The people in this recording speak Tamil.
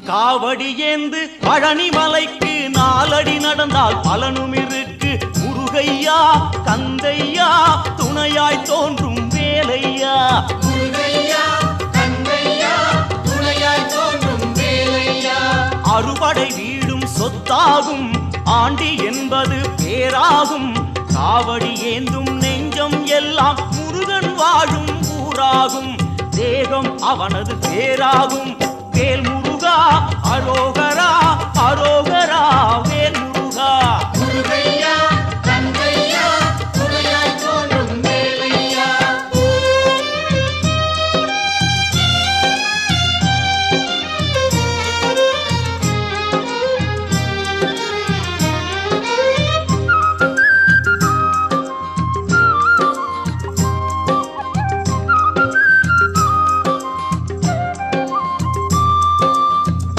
காவடி ஏந்து பழனி மலைக்கு 4 அடி நடந்தால் பலனும் இருக்கு. முருகையா கந்தையா துணையாய் தோன்றும் வேலையா. அறுபடை வீடும் சொத்தாகும், ஆண்டி என்பது பேராகும். காவடி ஏந்தும் நெஞ்சம் எல்லாம் முருகன் வாழும் ஊராகும். தேகம் அவனது பேராகும். வேல்